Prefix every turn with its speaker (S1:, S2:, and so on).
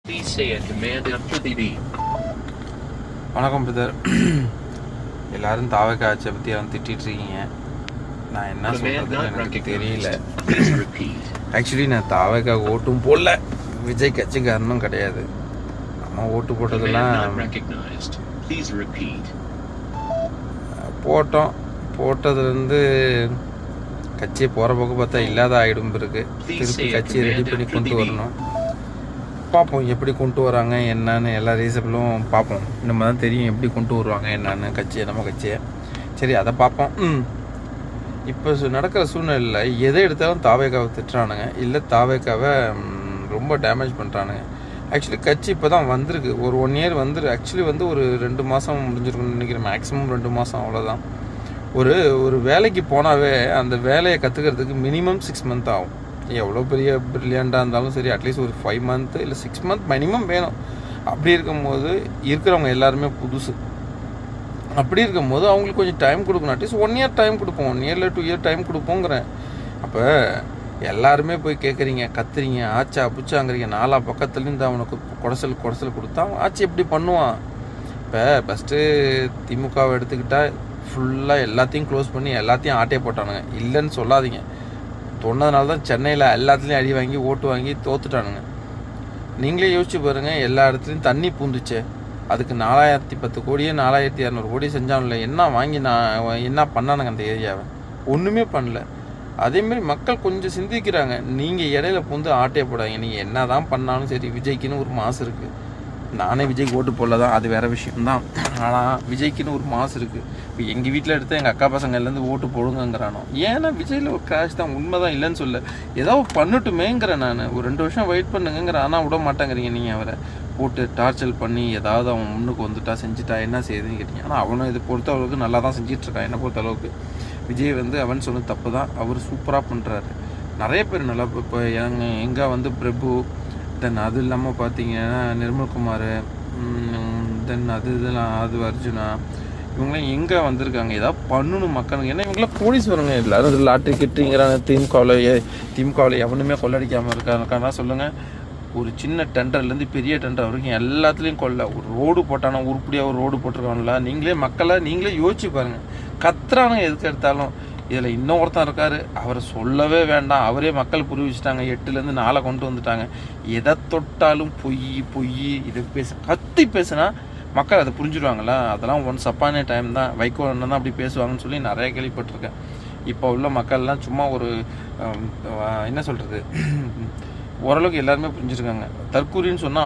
S1: Please say a command after the beep.
S2: வணக்கம் brother. எல்லாரும் தாவக ஆட்சியை பற்றி திட்டிகிட்டு இருக்கீங்க. நான் என்ன சொல்கிறதுன்னு எனக்கு தெரியல. ஆக்சுவலி நான் தாவக ஓட்டும் போடல, விஜய் கட்சிக்காரனும் கிடையாது. நம்ம ஓட்டு போட்டதெல்லாம் போட்டதுலேருந்து கட்சியை போகிற பக்கம் பார்த்தா இல்லாத ஆகிடும் இருக்கு. திருப்பி கட்சியை ரெடி பண்ணி கொண்டு வரணும். பார்ப்போம் எப்படி கொண்டு வராங்க என்னன்னு. எல்லா ரீசபிளும் பார்ப்போம். நம்ம தான் தெரியும் எப்படி கொண்டு வருவாங்க என்னன்னு கட்சியை, நம்ம கட்சியை. சரி, அதை பார்ப்போம். இப்போ நடக்கிற சூழ்நிலையில் எதை எடுத்தாலும் தாவேக்காவை திட்டுறானுங்க, இல்லை தாவேக்காவை ரொம்ப டேமேஜ் பண்ணுறானுங்க. ஆக்சுவலி கட்சி இப்போ தான் வந்திருக்கு, ஒரு 1 இயர் ஆக்சுவலி ஒரு 2 மாதம் முடிஞ்சிருக்குன்னு நினைக்கிறேன். மேக்ஸிமம் 2 மாதம், அவ்வளோதான். ஒரு வேலைக்கு போனாவே அந்த வேலையை கற்றுக்கிறதுக்கு மினிமம் 6 மந்த் ஆகும். எவ்வளோ பெரிய ப்ரில்லியண்ட்டாக இருந்தாலும் சரி, அட்லீஸ்ட் ஒரு 5 மந்த்து இல்லை 6 மந்த் மினிமம் வேணும். அப்படி இருக்கும்போது இருக்கிறவங்க எல்லாருமே புதுசு. அப்படி இருக்கும்போது அவங்களுக்கு கொஞ்சம் டைம் கொடுக்கணும். அட்லீஸ்ட் 1 இயர் டைம் கொடுப்போம், 1 இயர் இல்லை 2 இயர் டைம் கொடுப்போங்கிறேன். அப்போ எல்லாருமே போய் கேட்குறீங்க, கத்துறீங்க, ஆச்சா புச்சாங்கிறீங்க. 4 பக்கத்துலேருந்து அவனுக்கு குடசல் கொடுத்தா ஆட்சி எப்படி பண்ணுவான்? இப்போ ஃபஸ்ட்டு திமுகவை எடுத்துக்கிட்டால் ஃபுல்லாக எல்லாத்தையும் க்ளோஸ் பண்ணி எல்லாத்தையும் ஆட்டையை போட்டானுங்க. இல்லைன்னு சொல்லாதீங்க. சொன்னதுனால தான் சென்னையில் எல்லாத்துலேயும் அடி வாங்கி ஓட்டு வாங்கி தோத்துட்டானுங்க. நீங்களே யோசிச்சு பாருங்கள், எல்லா இடத்துலையும் தண்ணி பூந்துச்சு. அதுக்கு 4010 கோடியே 4200 கோடி செஞ்சானுல. என்ன வாங்கி என்ன பண்ணானுங்க அந்த ஏரியாவை? ஒன்றுமே பண்ணல. அதேமாரி மக்கள் கொஞ்சம் சிந்திக்கிறாங்க. நீங்கள் இடையில பூந்து ஆட்டையை போடாங்க. நீங்கள் என்ன தான் பண்ணாலும் சரி, விஜய்க்குன்னு ஒரு மாசு இருக்குது. நானே விஜய்க்கு ஓட்டு போடல தான், அது வேறு விஷயம்தான். ஆனால் விஜய்க்குன்னு ஒரு மாசு இருக்குது. இப்போ எங்கள் வீட்டில் எடுத்து எங்கள் அக்கா பசங்கள்லேருந்து ஓட்டு போடுங்கிறானோ. ஏன்னா விஜயில் ஒரு கிராஷ் தான், உண்மை தான், இல்லைன்னு சொல்ல. ஏதாவது பண்ணட்டுமேங்கிறேன் நான். ஒரு 2 வருஷம் வெயிட் பண்ணுங்கிற. ஆனால் விட மாட்டேங்கிறீங்க நீங்கள். அவரை போட்டு டார்ச்சர் பண்ணி ஏதாவது அவன் முன்னுக்கு வந்துட்டா செஞ்சுட்டா என்ன செய்யுதுன்னு கேட்டீங்க. ஆனால் அவனும் இது பொறுத்தளவுக்கு நல்லா தான் செஞ்சிட்ருக்கான். என்னை பொறுத்தளவுக்கு விஜய் அவன் சொன்னது தப்பு தான். அவர் சூப்பராக பண்ணுறாரு. நிறைய பேர் நல்லா. இப்போ எங்கே பிரபு, தென் அது இல்லாமல் பார்த்தீங்கன்னா நிர்மல்குமார், தென் அது அர்ஜுனா, இவங்களாம் எங்கே வந்திருக்காங்க? ஏதாவது பண்ணணும் மக்களுக்கு. ஏன்னா இவங்களாம் போலீஸ் வருங்க. எல்லோரும் லாட்ரி கிட்டுங்கிறாங்க. திமுகவில் எவனுமே கொள்ளடிக்காமல் இருக்காருக்கானா சொல்லுங்கள். ஒரு சின்ன டெண்டர்லேருந்து பெரிய டெண்டர் வரைக்கும் எல்லாத்துலேயும் கொள்ள. ஒரு ரோடு போட்டானா உருப்படியாக ஒரு ரோடு போட்டிருக்காங்களா? நீங்களே யோசிச்சு பாருங்கள். கத்துறானுங்க எதுக்கு எடுத்தாலும். இதில் இன்னொருத்தன் இருக்கார், அவரை சொல்லவே வேண்டாம். அவரே மக்கள் புரிவிச்சிட்டாங்க. 8லேருந்து 4 கொண்டு வந்துட்டாங்க. எதை தொட்டாலும் பொய் இதை கத்தி பேசுனா மக்கள் அதை புரிஞ்சுடுவாங்களா? அதெல்லாம் ஒன்ஸ் அப்பான டைம் தான். வைகோ அண்ணன் தான் அப்படி பேசுவாங்கன்னு சொல்லி நிறைய கேள்விப்பட்டிருக்கேன். இப்போ உள்ள மக்கள்லாம் சும்மா என்ன சொல்கிறது, ஓரளவுக்கு எல்லாருமே புரிஞ்சுருக்காங்க. தற்கூரின்னு சொன்னால்